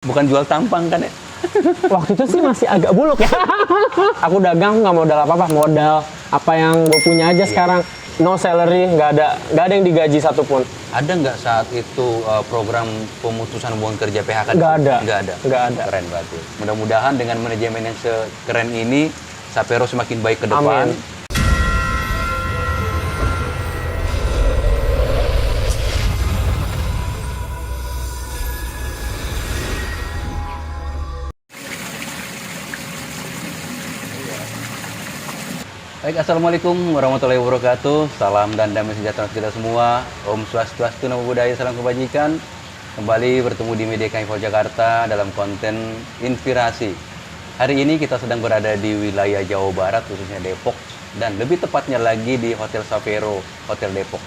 Bukan jual tampang kan ya? Waktu itu sih masih agak buluk ya. Aku dagang nggak modal apa-apa, modal apa yang gue punya aja sekarang. No salary, nggak ada yang digaji satupun. Ada nggak saat itu program pemutusan hubungan kerja PHK? Nggak ada. Nggak ada. Keren berarti. Mudah-mudahan dengan manajemen yang sekeren ini, Sapero semakin baik ke depan. Amin. Baik, Assalamualaikum warahmatullahi wabarakatuh. Salam dan damai sejahtera untuk kita semua. Om Swastiastu, Namo Buddhaya, salam kebajikan. Kembali bertemu di Media Info Jakarta dalam konten inspirasi. Hari ini kita sedang berada di wilayah Jawa Barat, khususnya Depok, dan lebih tepatnya lagi di Hotel Sapero, Hotel Depok.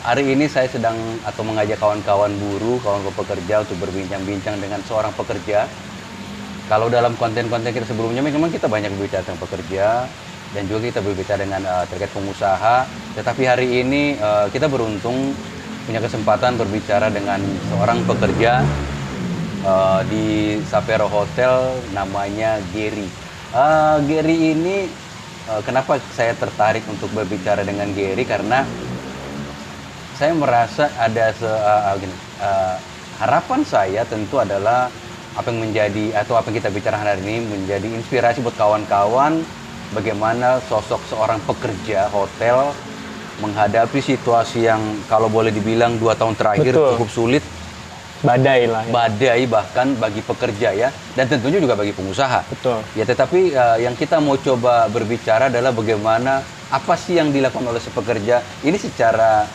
Hari ini saya sedang atau mengajak kawan-kawan buruh, kawan-kawan pekerja untuk berbincang-bincang dengan seorang pekerja. Kalau dalam konten-konten kita sebelumnya memang kita banyak berbicara tentang pekerja dan juga kita berbicara dengan terkait pengusaha. Tetapi hari ini kita beruntung punya kesempatan berbicara dengan seorang pekerja di Sapero Hotel, namanya Gary. Gary ini kenapa saya tertarik untuk berbicara dengan Gary, karena saya merasa ada harapan saya tentu adalah apa yang menjadi atau apa yang kita bicara hari ini menjadi inspirasi buat kawan-kawan bagaimana sosok seorang pekerja hotel menghadapi situasi yang kalau boleh dibilang 2 tahun terakhir cukup sulit, badai lah ya. Badai bahkan bagi pekerja ya, dan tentunya juga bagi pengusaha. Betul. Ya, tetapi yang kita mau coba berbicara adalah bagaimana apa sih yang dilakukan oleh si pekerja ini secara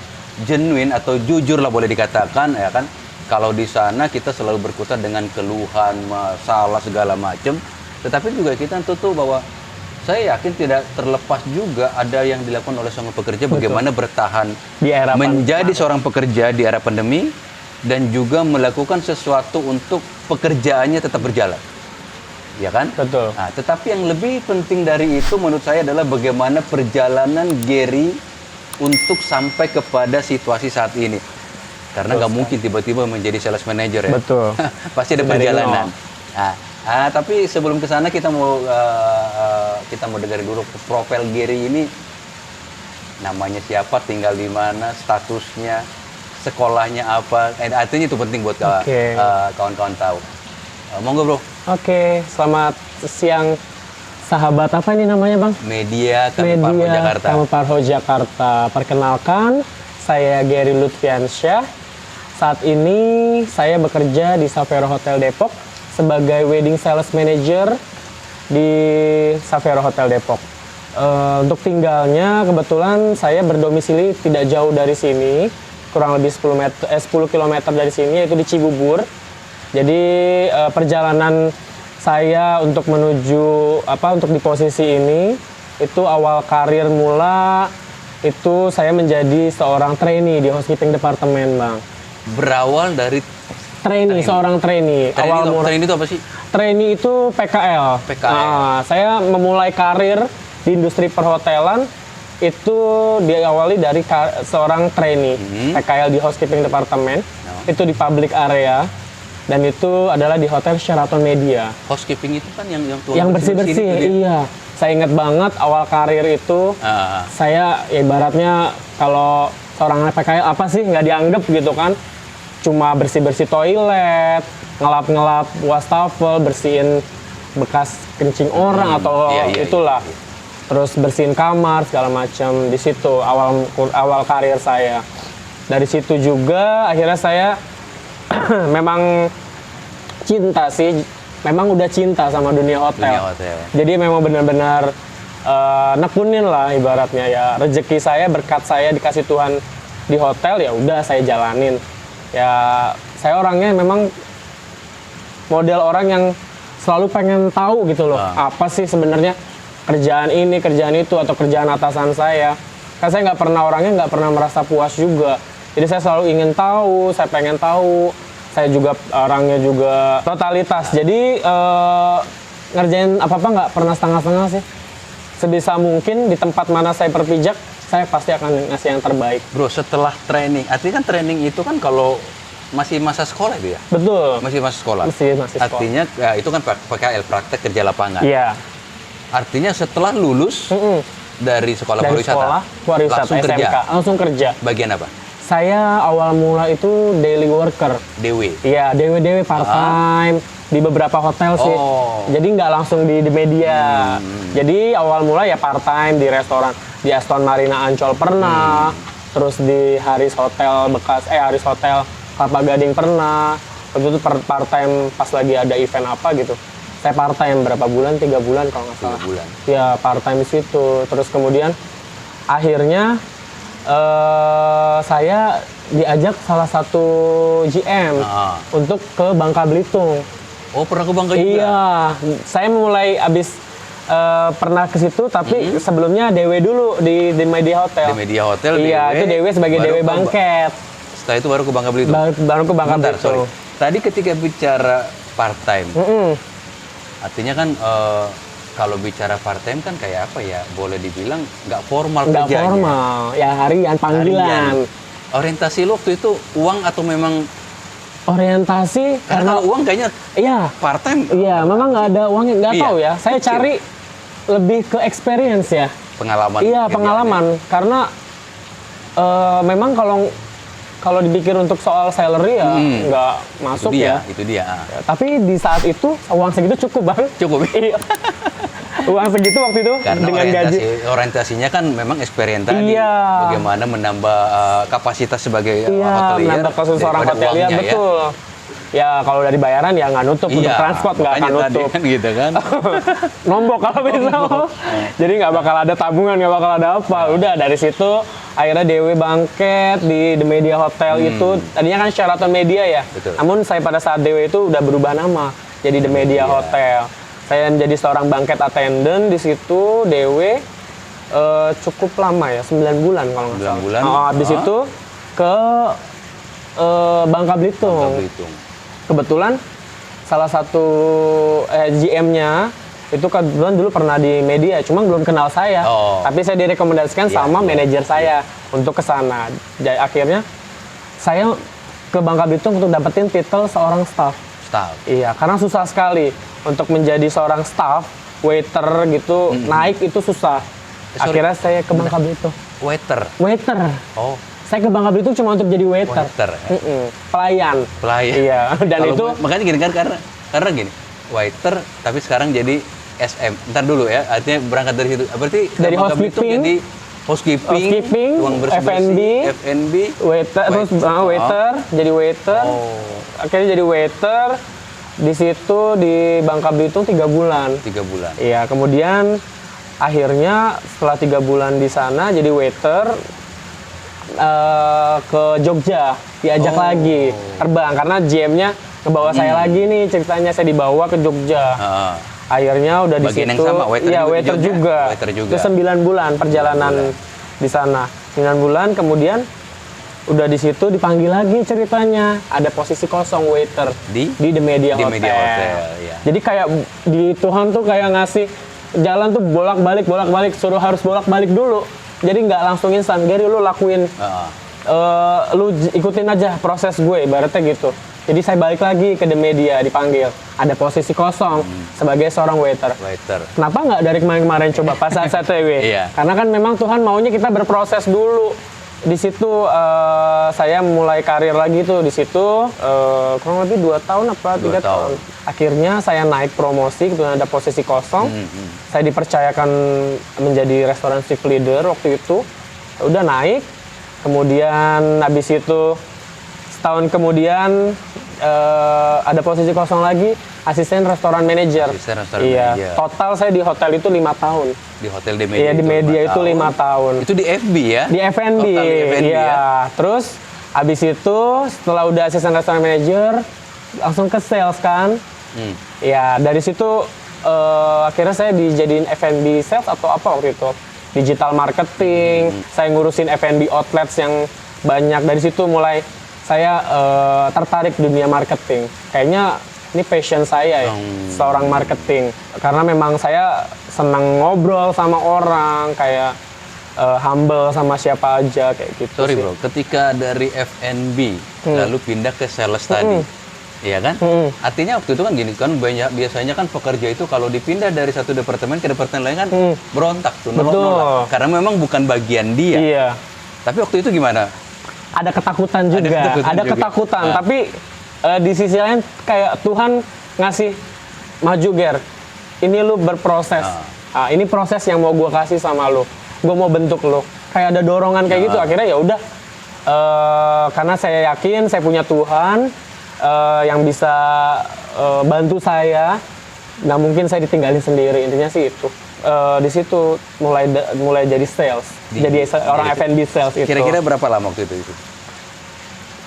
genuine atau jujur lah boleh dikatakan ya kan. Kalau di sana kita selalu berkutat dengan keluhan, masalah segala macam, tetapi juga kita tentu bahwa saya yakin tidak terlepas juga ada yang dilakukan oleh seorang pekerja. Betul. Bagaimana bertahan di era menjadi seorang pekerja di era pandemi dan juga melakukan sesuatu untuk pekerjaannya tetap berjalan. Ya kan? Betul. Nah, tetapi yang lebih penting dari itu menurut saya adalah bagaimana perjalanan Gary untuk sampai kepada situasi saat ini. Karena nggak mungkin tiba-tiba menjadi sales manager ya. Betul. Pasti ada perjalanan. Nah, tapi sebelum ke sana kita mau dengar dulu profil Gary ini, namanya siapa, tinggal di mana, statusnya, sekolahnya apa. Artinya itu penting buat kawan-kawan tahu. Monggo bro. Oke, selamat siang sahabat apa ini namanya bang? Media Parho Jakarta. Parho Jakarta. Perkenalkan, saya Gary Lutfiansyah. Saat ini saya bekerja di Sapero Hotel Depok sebagai Wedding Sales Manager di Sapero Hotel Depok. Untuk tinggalnya kebetulan saya berdomisili tidak jauh dari sini, kurang lebih 10 km dari sini, yaitu di Cibubur. Jadi perjalanan saya untuk menuju untuk di posisi ini itu awal karir mula itu saya menjadi seorang trainee di housekeeping departemen bang. Berawal dari trainee. Seorang trainee. Trainee itu apa sih? Trainee itu PKL. Nah, saya memulai karir di industri perhotelan itu diawali dari seorang trainee PKL di housekeeping departemen. Itu di public area dan itu adalah di Hotel Sheraton Media. Housekeeping itu kan yang bersih-bersih. Iya. Saya ingat banget awal karir itu saya ibaratnya kalau seorang PKL apa sih nggak dianggap gitu kan. Cuma bersih-bersih toilet, ngelap-ngelap wastafel, bersihin bekas kencing orang atau itulah. Terus bersihin kamar segala macam. Di situ awal karir saya. Dari situ juga akhirnya saya memang cinta sih. Memang udah cinta sama dunia hotel. Jadi memang benar-benar nekunin lah ibaratnya ya. Rezeki saya, berkat saya dikasih Tuhan di hotel, ya udah saya jalanin. Ya, saya orangnya memang model orang yang selalu pengen tahu gitu loh. Apa sih sebenarnya kerjaan ini, kerjaan itu, atau kerjaan atasan saya. Kan saya orangnya nggak pernah merasa puas juga. Jadi saya selalu ingin tahu, saya pengen tahu. Saya juga orangnya juga totalitas. Jadi ngerjain apa-apa nggak pernah setengah-setengah sih. Sebisa mungkin di tempat mana saya berpijak, saya pasti akan ngasih yang terbaik. Bro, setelah training, artinya kan training itu kan kalau masih masa sekolah itu ya? Betul. Masih masa sekolah? Masih sekolah. Artinya ya, itu kan PKL, praktek kerja lapangan. Iya. Artinya setelah lulus dari sekolah Dari pariwisata, sekolah pariwisata langsung SMK, kerja? langsung kerja. Bagian apa? Saya awal mula itu daily worker. DW? Iya, DW part-time di beberapa hotel sih. Oh. Jadi nggak langsung di media. Jadi awal mula ya part-time di restoran. Di Aston Marina Ancol pernah. Terus di Haris Hotel Haris Hotel Kelapa Gading pernah. Waktu itu part-time pas lagi ada event apa gitu. Saya part-time berapa bulan? 3 bulan kalau nggak salah. 3 bulan. Ya part-time di situ. Terus kemudian akhirnya saya diajak salah satu GM untuk ke Bangka Belitung. Oh, pernah ke Bangka juga? Iya, saya mulai abis pernah ke situ, tapi sebelumnya DW dulu di Media Hotel. Di Media Hotel. Iya, DW, itu DW sebagai baru DW ke- Bangket. Setelah itu baru ke Bangka Belitung? Baru ke Bangka Bentar, Belitung. sorry. Tadi ketika bicara part-time, artinya kan kalau bicara part-time kan kayak apa ya? Boleh dibilang nggak formal Nggak kerjanya. formal, ya harian, panggilan. Harian. Orientasi lo waktu itu uang atau memang... Orientasi, Karena kalau uang kayaknya iya, part-time. iya, memang nggak ada uangnya, nggak Iya, tahu ya. Saya kecil. cari lebih ke experience ya. Pengalaman. Iya, kerjaannya. pengalaman. Karena memang kalau dipikir untuk soal salary ya nggak masuk Itu dia, ya. itu dia. Ya, tapi di saat itu uang segitu cukup bang. Cukup. Iya. Uang segitu waktu itu Karena dengan gaji. orientasinya kan memang experience tadi. Iya. Bagaimana menambah kapasitas sebagai Iya, hotelier. menambah kasus seorang daripada hotelier, uangnya, betul. Ya kalau dari bayaran ya nggak nutup, untuk Iya, transport nggak akan makanya tadi nutup. kan gitu kan. Nombok kalau bisa. Jadi nggak bakal ada tabungan, nggak bakal ada apa. Udah dari situ akhirnya DW Bangket di The Media Hotel itu. Tadinya kan Sheraton Media ya. Betul. Namun saya pada saat DW itu udah berubah nama jadi The Media Hotel. Saya jadi seorang banquet attendant di situ DW cukup lama ya, 9 bulan kalau nggak 9 salah. bulan. Habis itu ke Bangka Belitung. Bangka Belitung. Kebetulan salah satu GM-nya itu kebetulan dulu pernah di media, cuma belum kenal saya. Oh. Tapi saya direkomendasikan sama manajer saya untuk ke sana. Jadi akhirnya saya ke Bangka Belitung untuk dapetin titel seorang staff. Staff. Iya, karena susah sekali untuk menjadi seorang staff, waiter gitu, naik itu susah. Sorry. Akhirnya saya ke Bangka Belitung. Waiter. Waiter. Oh, Saya ke Bangka Belitung cuma untuk jadi waiter. waiter. Pelayan. Pelayan. Iya, dan Kalau itu makanya gini kan karena gini, waiter tapi sekarang jadi SM. Ntar dulu ya, artinya berangkat dari situ. Berarti Dari Bangka Belitung housekeeping, jadi housekeeping, tuang bersih-bersih, F&B, waiter, terus waiter, jadi waiter. Oh, Akhirnya jadi waiter. Di situ di Bangka Belitung 3 bulan. 3 bulan. Iya, kemudian akhirnya setelah 3 bulan di sana jadi waiter ke Jogja, diajak lagi terbang karena GM-nya ngebawa saya lagi nih, ceritanya saya dibawa ke Jogja. Akhirnya udah di Bagian situ. yang sama, waiter iya, juga di waiter Jogja? juga. Waiter juga. Itu 9 bulan perjalanan di sana. 9 bulan kemudian udah di situ dipanggil lagi ceritanya. Ada posisi kosong waiter Di The Media di Hotel. Media Hotel, ya. Jadi kayak di Tuhan tuh kayak ngasih jalan tuh bolak-balik, suruh harus bolak-balik dulu. Jadi nggak langsung instan, Gary lu lakuin, lu ikutin aja proses gue, ibaratnya gitu. Jadi saya balik lagi ke The Media, dipanggil. Ada posisi kosong sebagai seorang waiter. Waiter. Kenapa nggak dari kemarin-kemarin coba pas saat TW? Iya. Karena kan memang Tuhan maunya kita berproses dulu. Di situ saya mulai karir lagi tuh di situ kurang lebih 2 tahun apa 3 tahun. Akhirnya saya naik promosi, kemudian ada posisi kosong. Saya dipercayakan menjadi restoran chief leader waktu itu. Udah naik. Kemudian habis itu setahun kemudian ada posisi kosong lagi, asisten restoran manager. Asisten restoran iya. manager. Total saya di hotel itu 5 tahun. Di Hotel The Media. Iya, di media itu 5 tahun. Itu di FB ya? Di F&B. Total di F&B Iya. ya? Terus abis itu setelah udah asisten restoran manager langsung ke sales kan. Ya, dari situ akhirnya saya dijadiin F&B sales atau apa waktu itu. Digital marketing, saya ngurusin F&B outlets yang banyak. Dari situ mulai saya tertarik dunia marketing. Kayaknya ini passion saya ya, seorang marketing. Karena memang saya senang ngobrol sama orang, kayak humble sama siapa aja kayak gitu. Sorry sih. bro, ketika dari F&B lalu pindah ke sales tadi, iya kan? Artinya waktu itu kan gini kan biasanya kan pekerja itu kalau dipindah dari satu departemen ke departemen lain kan berontak tuh, nolak. Karena memang bukan bagian dia. Iya. Tapi waktu itu gimana? Ada ketakutan juga, ada ketakutan. Nah. Tapi di sisi lain kayak Tuhan ngasih maju Ger, ini lu berproses. Ini proses yang mau gue kasih sama lu. Gue mau bentuk lu. Kayak ada dorongan kayak gitu. Akhirnya ya udah. Karena saya yakin saya punya Tuhan yang bisa bantu saya. Nggak mungkin saya ditinggalin sendiri. Intinya sih itu. Di situ mulai jadi sales. Jadi orang F&B sales itu. Kira-kira berapa lama waktu itu?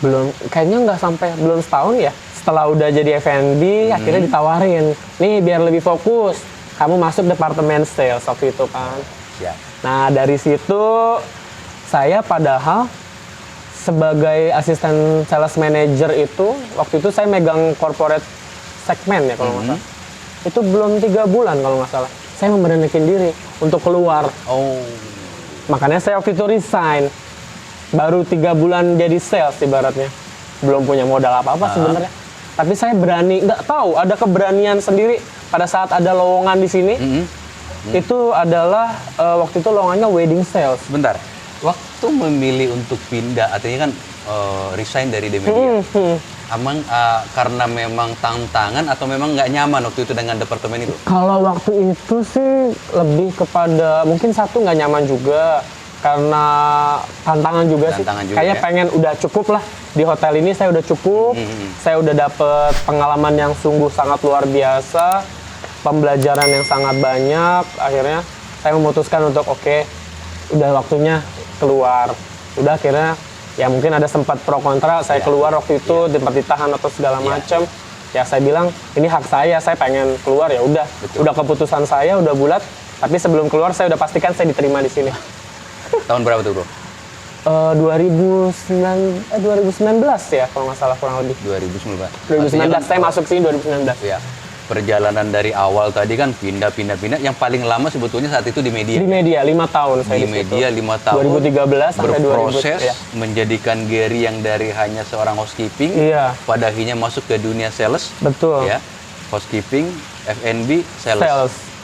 Belum, kayaknya nggak sampai belum setahun ya. Setelah udah jadi F&B, akhirnya ditawarin, nih biar lebih fokus, kamu masuk departemen sales waktu itu kan. Ya. Nah dari situ saya padahal sebagai asisten sales manager itu waktu itu saya megang corporate segmen ya kalau nggak salah. Itu belum 3 bulan kalau nggak salah. Saya memberanikan diri untuk keluar. Oh. Makanya saya waktu itu resign. Baru 3 bulan jadi sales ibaratnya. Belum punya modal apa-apa sebenarnya. Tapi saya berani, nggak tahu ada keberanian sendiri pada saat ada lowongan di sini. Itu adalah waktu itu lowongannya wedding sales. Bentar. Waktu memilih untuk pindah, artinya kan resign dari Demedia. Amang karena memang tantangan atau memang nggak nyaman waktu itu dengan departemen itu? Kalau waktu itu sih lebih kepada mungkin satu nggak nyaman juga. Karena tantangan juga sih, kayak pengen udah cukup lah di hotel ini, saya udah cukup, saya udah dapet pengalaman yang sungguh sangat luar biasa, pembelajaran yang sangat banyak, akhirnya saya memutuskan untuk oke, udah waktunya keluar, udah akhirnya ya mungkin ada sempat pro kontra, saya keluar waktu itu, tempat ditahan atau segala macam, ya saya bilang ini hak saya pengen keluar ya udah keputusan saya udah bulat, tapi sebelum keluar saya udah pastikan saya diterima di sini. Tahun berapa tuh bro? 2019 ya kalau nggak salah kurang lebih. 2019 saya masuk sini 2019. Ya. Perjalanan dari awal tadi kan pindah. Yang paling lama sebetulnya saat itu di media. Di media 5 tahun saya di media 5 tahun. 2013 sampai 2000. Berproses menjadikan Gary yang dari hanya seorang housekeeping pada akhirnya masuk ke dunia sales. Betul. Ya. Housekeeping, F&B, sales.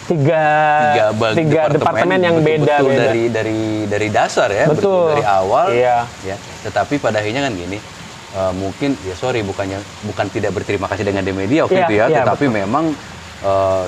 Tiga departemen yang beda dari dasar ya. Betul. Dari awal. Iya. Ya. Tetapi pada akhirnya kan gini. Mungkin ya bukan tidak berterima kasih dengan Demedia waktu itu ya, tetapi betul. Memang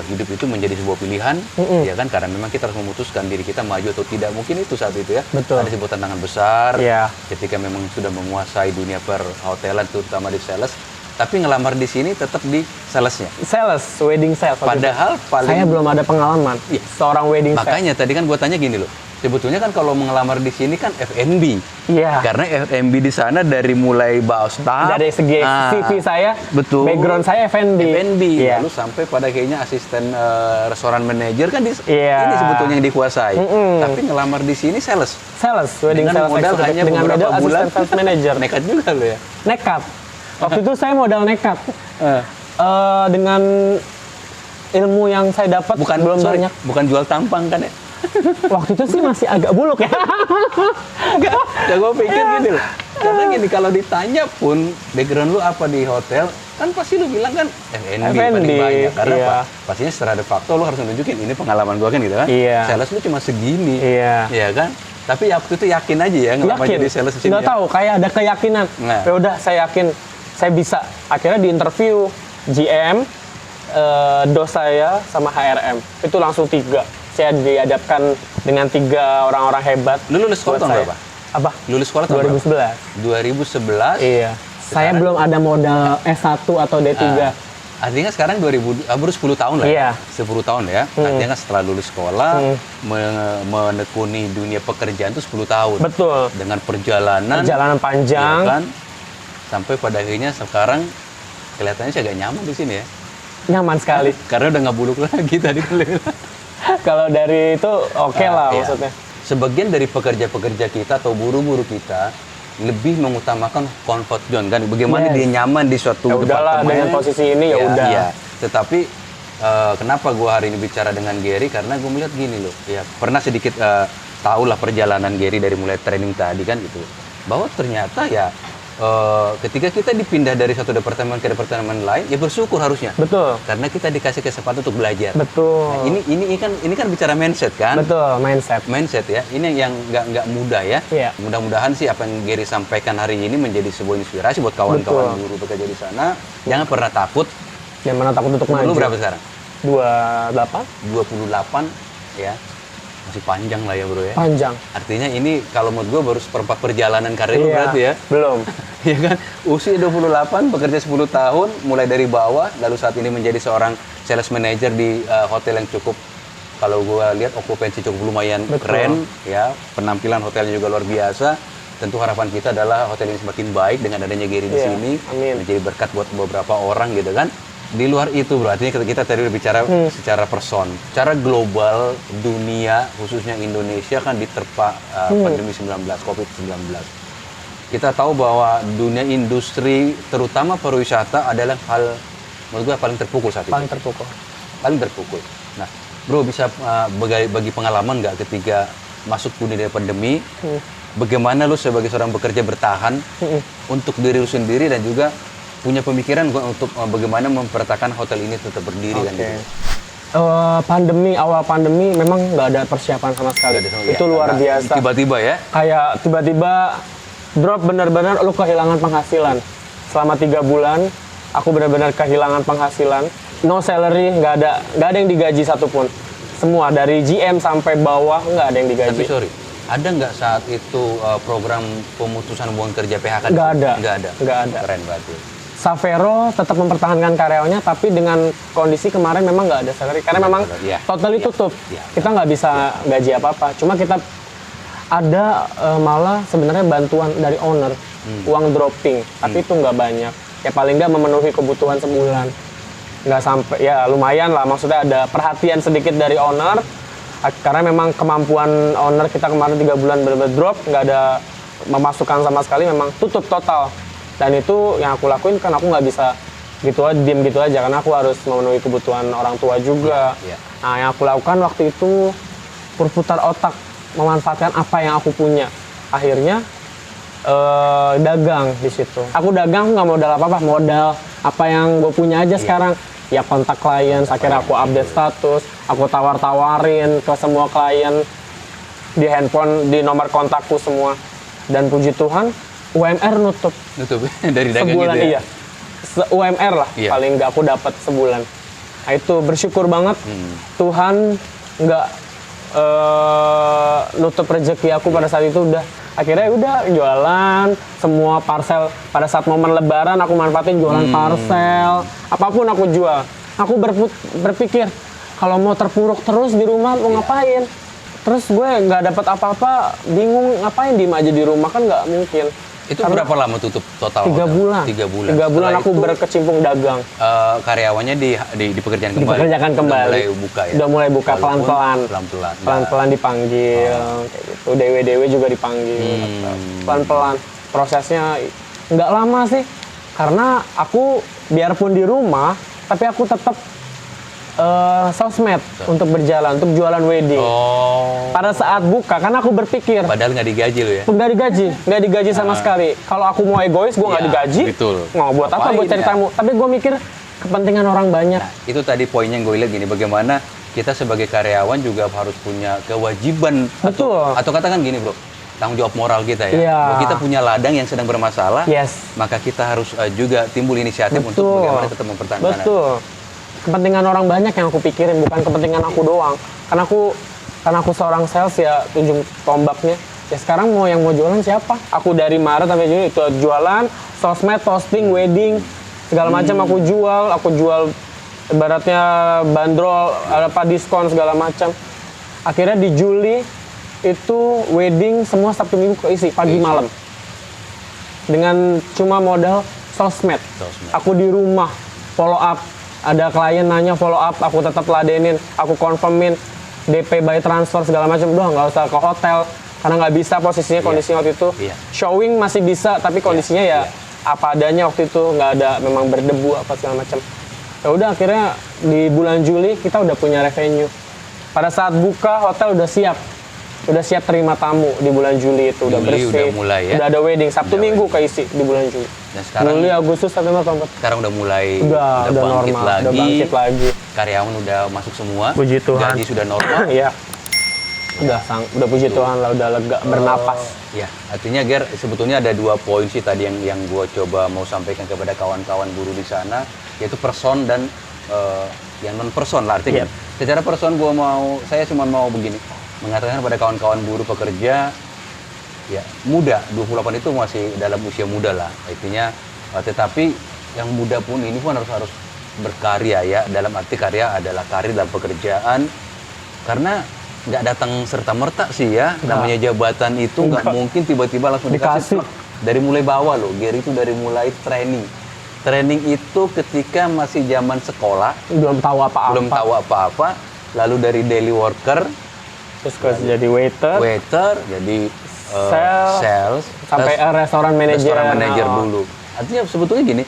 hidup itu menjadi sebuah pilihan, ya kan, karena memang kita harus memutuskan diri kita maju atau tidak. Mungkin itu saat itu ya. Betul. Ada sebuah tantangan besar ketika memang sudah menguasai dunia perhotelan, terutama di sales. Tapi ngelamar di sini tetap di salesnya. Sales, wedding sales. Padahal saya belum ada pengalaman seorang wedding sales. Makanya tadi kan gue tanya gini loh. Sebetulnya kan kalau mengelamar di sini kan F&B. Iya. Karena F&B di sana dari mulai staff. Dari segi CV saya, betul. Background saya F&B. Lalu sampai pada kayaknya asisten restoran manager kan ini sebetulnya yang dikuasai. Tapi ngelamar di sini sales. Wedding dengan sales modal hanya dengan beberapa bulan. Sales manager. Nekat juga lo ya. Nekat. Waktu itu saya modal nekat. Dengan ilmu yang saya dapat belum banyak. Bukan jual tampang kan ya? Waktu itu sih masih agak buluk ya. Enggak, gue pikir gini loh. Karena gini, kalau ditanya pun background lu apa di hotel, kan pasti lu bilang kan F&B paling banyak. Karena apa? Pastinya secara de facto lu harus nunjukin ini pengalaman gua kan gitu kan. Sales lu cuma segini. Iya kan? Tapi waktu itu yakin aja ya ngelamar jadi sales di sini. Nggak tahu, kayak ada keyakinan. Ya udah, saya yakin saya bisa. Akhirnya di interview GM, dos saya sama HRM. Itu langsung 3. Saya dihadapkan dengan 3 orang-orang hebat. Lu lulus sekolah tahun berapa? Apa? Lulus sekolah tahun 2011. 2011? Iya. Saya belum ada modal S1 atau D3. Artinya sekarang baru 10 tahun lah ya? 10 tahun ya. Artinya kan setelah lulus sekolah, menekuni dunia pekerjaan itu 10 tahun. Betul. Dengan perjalanan panjang. Ya kan? Sampai pada akhirnya sekarang kelihatannya sih agak nyaman di sini ya. Nyaman sekali. Karena udah nggak buluk lagi tadi. Kalau dari itu oke lah maksudnya. Sebagian dari pekerja-pekerja kita atau buru-buru kita lebih mengutamakan comfort zone kan, bagaimana dia nyaman di suatu departemen. Dengan posisi ini ya udah. Iya. Tetapi kenapa gue hari ini bicara dengan Gary, karena gue melihat gini loh. Ya pernah sedikit tahulah perjalanan Gary dari mulai training tadi kan gitu. Bahwa ternyata ya ketika kita dipindah dari satu departemen ke departemen lain, ya bersyukur harusnya. Betul. Karena kita dikasih kesempatan untuk belajar. Betul. Nah, ini kan bicara mindset kan? Betul, mindset. Mindset ya. Ini yang nggak mudah ya. Iya. Mudah-mudahan sih apa yang Gary sampaikan hari ini menjadi sebuah inspirasi buat kawan-kawan guru bekerja di sana. Jangan pernah takut. Jangan pernah takut untuk maju. Lu berapa sekarang? 28. 28 ya. Masih panjang lah ya bro ya. Panjang. Artinya ini kalau menurut gue baru seperempat perjalanan karir lu berarti ya. Belum. Ya kan, usia 28, bekerja 10 tahun, mulai dari bawah, lalu saat ini menjadi seorang sales manager di hotel yang cukup, kalau gue lihat okupansi cukup lumayan keren, ya, penampilan hotelnya juga luar biasa. Tentu harapan kita adalah hotel ini semakin baik dengan adanya Gary di sini, menjadi berkat buat beberapa orang gitu kan. Di luar itu bro, artinya kita tadi berbicara secara person, secara global dunia, khususnya Indonesia kan diterpa pandemi 19, COVID-19. Kita tahu bahwa dunia industri, terutama pariwisata adalah hal, menurut gue paling terpukul saat ini. Paling terpukul. Nah, bro bisa bagi pengalaman nggak ketika masuk dunia pandemi, bagaimana lu sebagai seorang bekerja bertahan untuk diri lu sendiri dan juga punya pemikiran untuk bagaimana mempertahankan hotel ini tetap berdiri kan gitu. Awal pandemi memang nggak ada persiapan sama sekali. Itu luar biasa. Tiba-tiba ya? Kayak tiba-tiba drop, benar-benar lu kehilangan penghasilan. Selama 3 bulan, aku benar-benar kehilangan penghasilan. No salary, nggak ada yang digaji satupun. Semua dari GM sampai bawah nggak ada yang digaji. Tapi sorry, ada nggak saat itu program pemutusan hubungan kerja PHK? Nggak ada. Keren berarti. Savero tetap mempertahankan karyawannya, tapi dengan kondisi kemarin memang nggak ada salary karena memang totally tutup. Kita nggak bisa gaji apa-apa. Cuma kita ada malah sebenarnya bantuan dari owner, uang dropping, tapi itu nggak banyak. Ya paling nggak memenuhi kebutuhan sebulan. Nggak sampai, ya lumayan lah. Maksudnya ada perhatian sedikit dari owner, karena memang kemampuan owner kita kemarin 3 bulan benar-benar drop, nggak ada memasukkan sama sekali, memang tutup total. Dan itu yang aku lakuin kan aku nggak bisa gitu aja, diem gitu aja, karena aku harus memenuhi kebutuhan orang tua juga. Nah, yang aku lakukan waktu itu berputar otak, memanfaatkan apa yang aku punya. Akhirnya dagang di situ. Aku dagang nggak modal apa-apa, modal apa yang gue punya aja sekarang. Ya kontak klien, akhirnya aku update status, aku tawar-tawarin ke semua klien di handphone, di nomor kontakku semua. Dan puji Tuhan, UMR nutup dari dagang sebulan gitu ya? Iya. UMR lah paling nggak aku dapat sebulan. Nah, itu bersyukur banget Tuhan nggak nutup rezeki aku pada saat itu. Akhirnya udah jualan semua parcel. Pada saat momen lebaran aku manfaatin jualan parcel, apapun aku jual. Aku berpikir kalau mau terpuruk terus di rumah mau ngapain? Terus gue nggak dapat apa-apa, bingung ngapain, diem aja di rumah kan nggak mungkin. Itu berapa lama tutup total? 3 bulan. 3 bulan. 3 bulan aku berkecimpung dagang. Karyawannya dipekerjakan kembali. Dipekerjakan kembali. Udah mulai buka ya. Udah mulai buka pelan-pelan. Pelan-pelan dipanggil kayak gitu. DW juga dipanggil. Pelan-pelan. Prosesnya nggak lama sih. Karena aku biarpun di rumah, tapi aku tetap sosmed untuk berjalan, untuk jualan wedding. Pada saat buka, karena aku berpikir padahal nggak digaji lo ya? Nggak digaji sama sekali. Kalau aku mau egois, gue nggak digaji. Betul. Mau buat apa gue cari tamu? Tapi gue mikir kepentingan orang banyak. Nah, itu tadi poinnya yang gue lihat gini, bagaimana kita sebagai karyawan juga harus punya kewajiban. Betul. Atau katakan gini bro, tanggung jawab moral kita ya. Bahwa kita punya ladang yang sedang bermasalah, maka kita harus juga timbul inisiatif untuk bagaimana tetap mempertahankan. Betul. Kepentingan orang banyak yang aku pikirin, bukan kepentingan aku doang. Karena aku seorang sales ya, ujung tombaknya. Ya sekarang mau jualan siapa? Aku dari Maret sampai Juni itu jualan, sosmed, posting, wedding, segala macam aku jual ibaratnya bandrol, apa diskon segala macam. Akhirnya di Juli itu wedding semua Sabtu Minggu keisi pagi malam. Dengan cuma modal sosmed. Aku di rumah follow up. Ada klien nanya follow up, aku tetap ladenin, aku confirmin DP by transfer segala macam. Udah nggak usah ke hotel karena nggak bisa posisinya, kondisinya waktu itu. Showing masih bisa, tapi kondisinya apa adanya waktu itu, nggak ada memang berdebu apa segala macam. Ya udah akhirnya di bulan Juli kita udah punya revenue. Pada saat buka hotel udah siap. udah siap terima tamu di bulan Juli itu, udah Juli bersih, udah mulai ya? udah ada wedding, Sabtu Udah Minggu wedding. keisi di bulan Juli. Dan sekarang Juli, Agustus, September, Oktober. sekarang udah mulai Udah bangkit normal, lagi. udah bangkit lagi. Karyawan udah masuk semua. Puji Tuhan. Gaji sudah normal. Iya. Udah puji Tuhan lah, udah lega, bernapas. Ya, artinya Ger, sebetulnya ada 2 poin sih tadi yang gue coba mau sampaikan kepada kawan-kawan buruh di sana, yaitu person dan yang non person lah artinya. Secara person saya cuma mau begini, mengatakan kepada kawan-kawan buruh pekerja, ya muda, 28 itu masih dalam usia muda lah, artinya. Tetapi yang muda pun ini pun harus berkarya ya, dalam arti karya adalah karir dalam pekerjaan, karena nggak datang serta-merta sih ya, namanya jabatan itu nggak mungkin tiba-tiba langsung dikasih. Dari mulai bawah loh, Gary itu dari mulai training. Training itu ketika masih zaman sekolah, Belum tahu apa-apa. lalu dari daily worker, Terus jadi waiter, jadi Sales, sampai restoran manager. dulu. Artinya sebetulnya gini,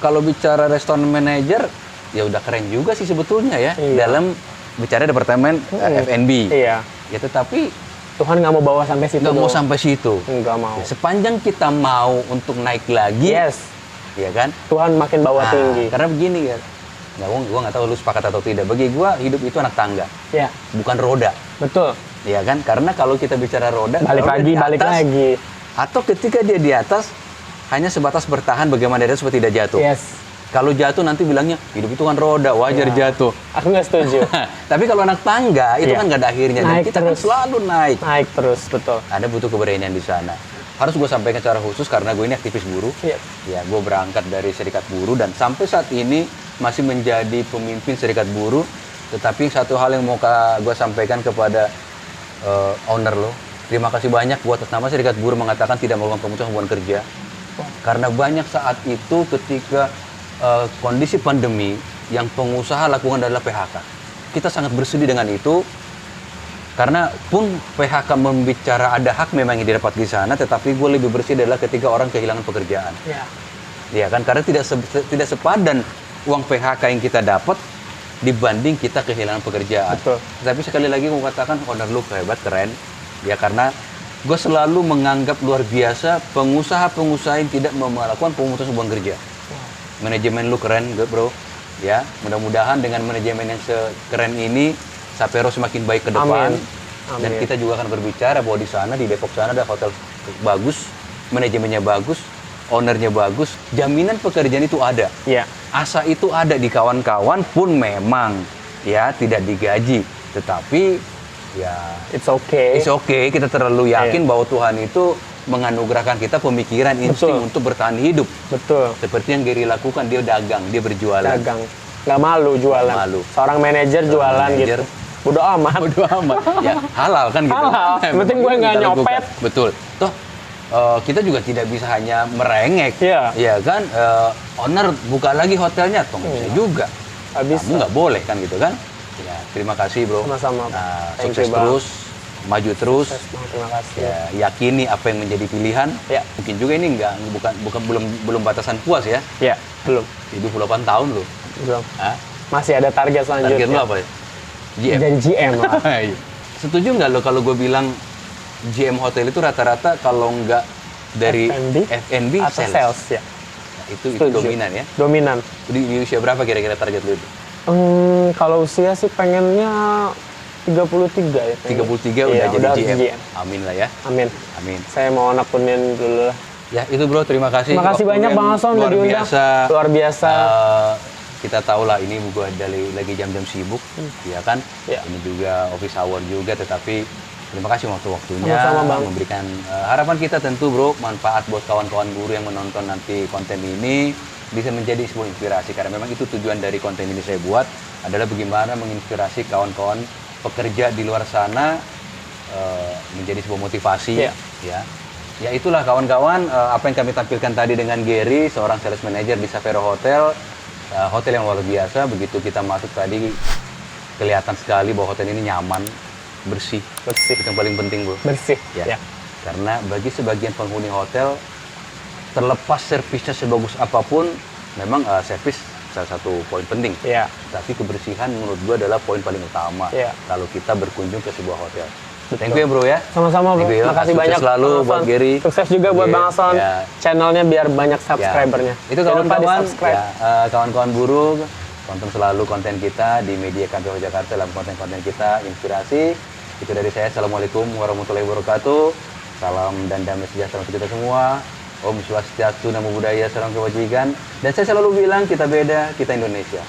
kalau bicara restoran manager, ya udah keren juga sih sebetulnya ya, dalam bicara departemen F&B. Iya. Ya tetapi Tuhan nggak mau bawa sampai situ. nggak mau sampai situ. Nggak mau. Ya, sepanjang kita mau untuk naik lagi, ya kan? Tuhan makin bawa tinggi. Karena begini ya, gua nggak tahu lu sepakat atau tidak. Bagi gua hidup itu anak tangga, Ya, bukan roda. betul. Ya kan? Karena kalau kita bicara roda, Balik kalau dia lagi, di atas, atau ketika dia di atas, hanya sebatas bertahan bagaimana dia supaya tidak jatuh. Yes. Kalau jatuh nanti bilangnya, hidup itu kan roda, wajar jatuh. Aku nggak setuju. Tapi kalau anak tangga, itu kan nggak ada akhirnya. Dan Naik kita kan terus. selalu naik. Naik terus, betul. Ada butuh keberanian di sana. Harus gue sampaikan secara khusus karena gue ini aktivis buruh. Iya. Ya, gue berangkat dari serikat buruh dan sampai saat ini masih menjadi pemimpin serikat buruh. Tetapi satu hal yang mau gue sampaikan kepada owner lo, terima kasih banyak buat atas nama serikat buruh mengatakan tidak melakukan pemutusan hubungan kerja. Karena banyak saat itu ketika kondisi pandemi yang pengusaha lakukan adalah PHK. Kita sangat bersedih dengan itu. Karena pun PHK membicara ada hak memang yang didapat di sana, tetapi gue lebih bersih adalah ketika orang kehilangan pekerjaan. Ya. Ya kan, karena tidak sepadan uang PHK yang kita dapat dibanding kita kehilangan pekerjaan. Betul. Tapi sekali lagi gue katakan owner lu hebat, keren. Ya karena gue selalu menganggap luar biasa pengusaha-pengusaha yang tidak melakukan pemutusan hubungan kerja. Manajemen lu keren, bro. Ya, mudah-mudahan dengan manajemen yang sekeren ini Sapero semakin baik ke depan. Amin. Dan kita juga akan berbicara bahwa di sana, di Depok sana ada hotel bagus, manajemennya bagus, ownernya bagus, jaminan pekerjaan itu ada. Iya. Asa itu ada di kawan-kawan pun memang ya tidak digaji, tetapi ya It's okay. it's okay. Kita terlalu yakin bahwa Tuhan itu menganugerahkan kita pemikiran, insting untuk bertahan hidup. Betul. Seperti yang Gary lakukan, dia dagang, dia berjualan. Dagang. Nggak malu jualan. Nggak malu. Seorang manajer jualan manajer. gitu. Bodoh amat. Bodoh amat. Ya, halal kan gitu. Halal. Yang penting gue nggak Kita lakukan. nyopet. Betul. Toh kita juga tidak bisa hanya merengek. Iya. Ya kan, owner buka lagi hotelnya, toh nggak bisa juga. Habis. Kamu nggak boleh kan gitu kan. Ya, terima kasih bro. Sama-sama. Nah, Thank sukses you, Bang. terus, maju terus. Terima kasih. Ya, yakini apa yang menjadi pilihan. Ya. Mungkin juga ini belum batasan puas ya. Ya, belum. 28 tahun loh. Belum. Hah? Masih ada target selanjutnya. Target lo apa ya? GM. Jadi GM lah. Setuju nggak lo kalau gue bilang GM hotel itu rata-rata kalau nggak dari F&B atau sales ya. Nah, itu Setuju. dominan ya. Dominan. Di usia berapa kira-kira target lo itu? Kalau usia sih pengennya 33 ya. 33 udah Iya, jadi udah GM. GM. Amin lah ya. Amin. Amin. Saya mau nekunin dulu lah. Ya itu bro, terima kasih. Terima kasih Waktu banyak yang Bang Hasan udah luar diundang. biasa. Luar biasa. Kita tahu lah ini gue lagi jam-jam sibuk, ya kan? Ya. Ini juga office hour juga, tetapi terima kasih waktu-waktunya Sama-sama, Bang. memberikan harapan kita tentu bro, manfaat buat kawan-kawan buruh yang menonton nanti konten ini bisa menjadi sebuah inspirasi karena memang itu tujuan dari konten ini saya buat adalah bagaimana menginspirasi kawan-kawan pekerja di luar sana menjadi sebuah motivasi, ya itulah kawan-kawan apa yang kami tampilkan tadi dengan Gary, seorang sales manager di Sapero Hotel. Hotel yang luar biasa, begitu kita masuk tadi kelihatan sekali bahwa hotel ini nyaman, bersih. Itu yang paling penting bro. Bersih. Ya. Karena bagi sebagian penghuni hotel, terlepas servisnya sebagus apapun, memang servis salah satu poin penting. Ya. Tapi kebersihan menurut gua adalah poin paling utama Ya. kalau kita berkunjung ke sebuah hotel. Thank you ya bro ya. Sama-sama bro. Thank you, ya. Makasih Sukses banyak selalu Bang buat Hasan. Gary. Sukses juga buat Oke, Bang Hasan. ya. Channelnya biar banyak subscribernya. Ya. Itu Jangan lupa kawan-kawan, di-subscribe. ya, kawan-kawan buruh, tonton selalu konten kita di Media Kantor Jakarta dalam konten-konten kita inspirasi. Itu dari saya. Assalamualaikum warahmatullahi wabarakatuh. Salam dan damai sejahtera untuk kita semua. Om Swastiastu, Namo Buddhaya, Salam Kebajikan. Dan saya selalu bilang kita beda, kita Indonesia.